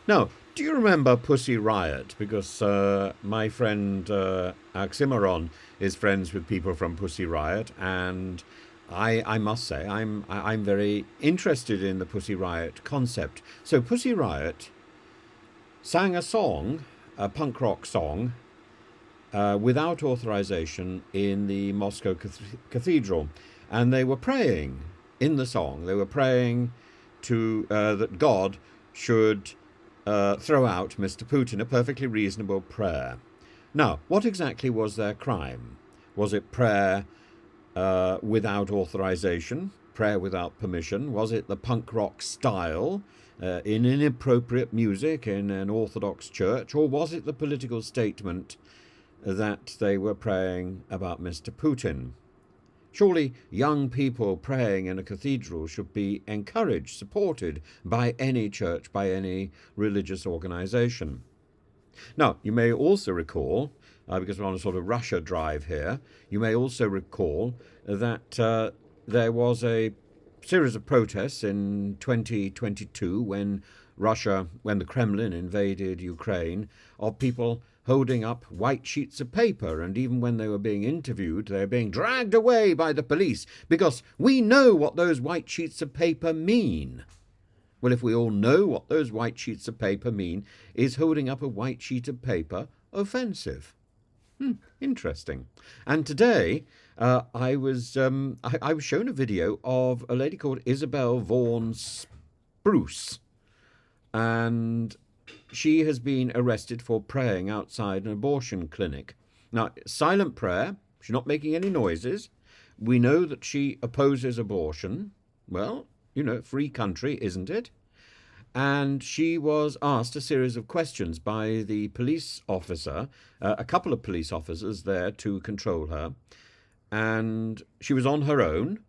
Now, do you remember Pussy Riot? Because my friend Oxymoron is friends with people from Pussy Riot, and I must say I'm very interested in the Pussy Riot concept. So Pussy Riot sang a song, a punk rock song, without authorization in the Moscow Cathedral, and they were praying in the song. They were praying to that God should throw out Mr. Putin, a perfectly reasonable prayer. Now, what exactly was their crime? Was it prayer without authorization, prayer without permission? Was it the punk rock style in inappropriate music in an Orthodox church? Or was it the political statement that they were praying about Mr. Putin? Surely young people praying in a cathedral should be encouraged, supported by any church, by any religious organization. Now, you may also recall, because we're on a sort of Russia drive here, you may also recall that there was a series of protests in 2022 when the Kremlin invaded Ukraine, of people holding up white sheets of paper, and even when they were being interviewed, they were being dragged away by the police because we know what those white sheets of paper mean. Well, if we all know what those white sheets of paper mean, is holding up a white sheet of paper offensive? Interesting. And today, I was shown a video of a lady called Isabel Vaughan-Spruce, and she has been arrested for praying outside an abortion clinic. Now, silent prayer. She's not making any noises. We know that she opposes abortion. Well, free country, isn't it? And she was asked a series of questions by the police officer, a couple of police officers there to control her. And she was on her own.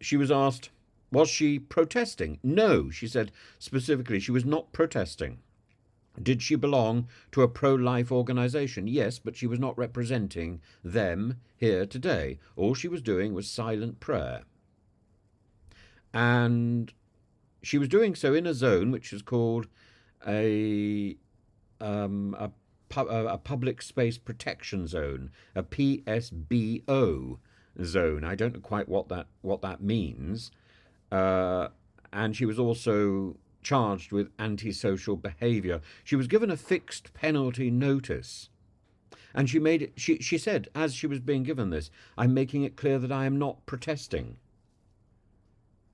She was asked, was she protesting? No, she said specifically she was not protesting. Did she belong to a pro-life organization? Yes, but she was not representing them here today. All she was doing was silent prayer. And she was doing so in a zone which is called a a public space protection zone, a PSBO zone. I don't know quite what that means. Uh, and she was also charged with antisocial behaviour. She was given a fixed penalty notice. And she made it, she said, as she was being given this, I'm making it clear that I am not protesting.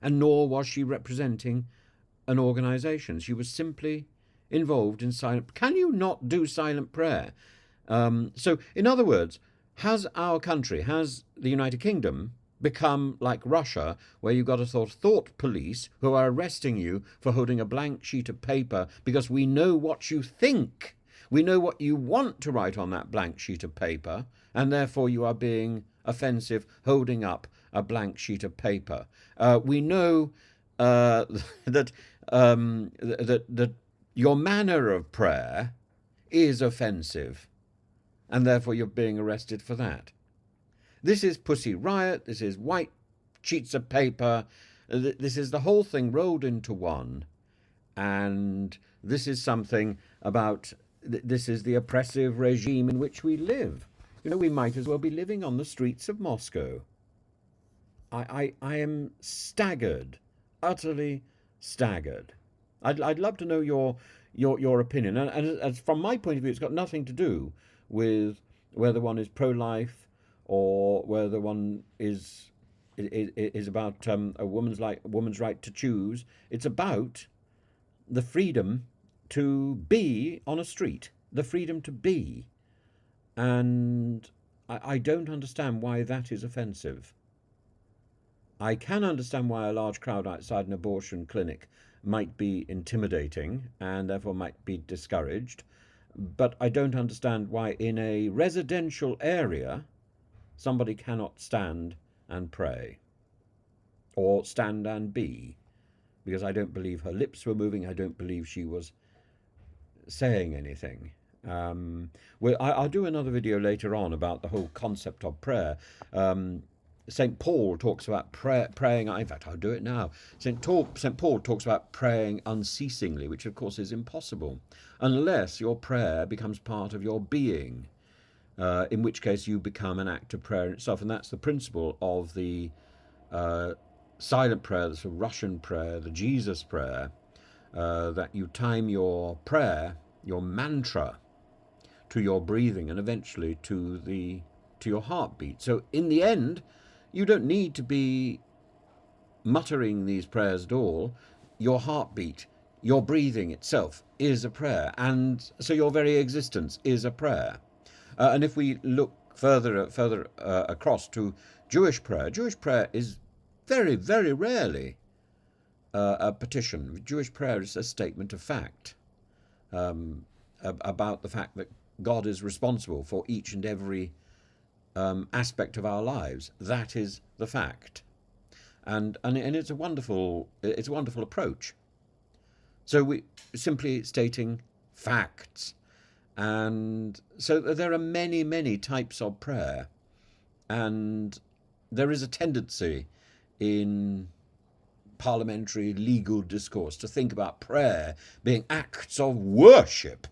And nor was she representing an organisation. She was simply involved in silent. Can you not do silent prayer? So, in other words, has our country, has the United Kingdom, become like Russia, where you've got a sort of thought police who are arresting you for holding a blank sheet of paper because we know what you think? We know what you want to write on that blank sheet of paper, and therefore you are being offensive holding up a blank sheet of paper. We know that that your manner of prayer is offensive, and therefore you're being arrested for that. This is Pussy Riot. This is white sheets of paper. This is the whole thing rolled into one, and this is something about. This is the oppressive regime in which we live. We might as well be living on the streets of Moscow. I am staggered, utterly staggered. I'd love to know your opinion. And as from my point of view, it's got nothing to do with whether one is pro-life or whether one is about a woman's right to choose. It's about the freedom to be on a street, the freedom to be. And I don't understand why that is offensive. I can understand why a large crowd outside an abortion clinic might be intimidating and therefore might be discouraged, but I don't understand why in a residential area somebody cannot stand and pray or stand and be, because I don't believe her lips were moving. I don't believe she was saying anything. I'll do another video later on about the whole concept of prayer. St. Paul talks about praying. In fact, I'll do it now. St. Paul talks about praying unceasingly, which of course is impossible unless your prayer becomes part of your being, in which case you become an act of prayer in itself. And that's the principle of the silent prayer, the sort of Russian prayer, the Jesus prayer, that you time your prayer, your mantra, to your breathing and eventually to your heartbeat. So in the end, you don't need to be muttering these prayers at all. Your heartbeat, your breathing itself is a prayer, and so your very existence is a prayer. And if we look further across to Jewish prayer is very, very rarely a petition. Jewish prayer is a statement of fact, about the fact that God is responsible for each and every aspect of our lives. That is the fact, and it's a wonderful approach. So we simply stating facts, and so there are many types of prayer, and there is a tendency in parliamentary legal discourse to think about prayer being acts of worship.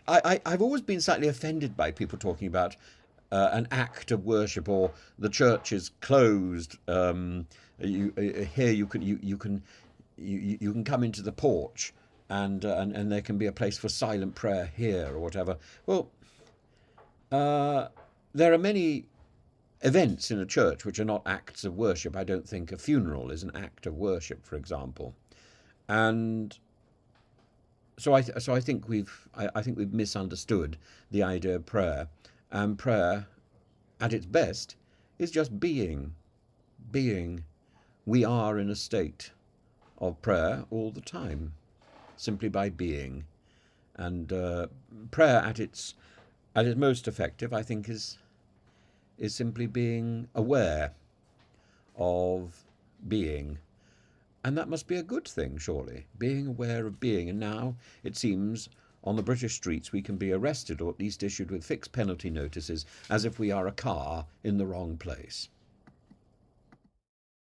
I've always been slightly offended by people talking about an act of worship, or the church is closed. Here you can come into the porch, and there can be a place for silent prayer here or whatever. Well, there are many events in a church which are not acts of worship. I don't think a funeral is an act of worship, for example, and so I think we've misunderstood the idea of prayer, and prayer, at its best, is just being. We are in a state of prayer all the time, simply by being, and prayer at its most effective, I think, is simply being aware of being. And that must be a good thing, surely, being aware of being. And now, it seems, on the British streets we can be arrested, or at least issued with fixed penalty notices, as if we are a car in the wrong place.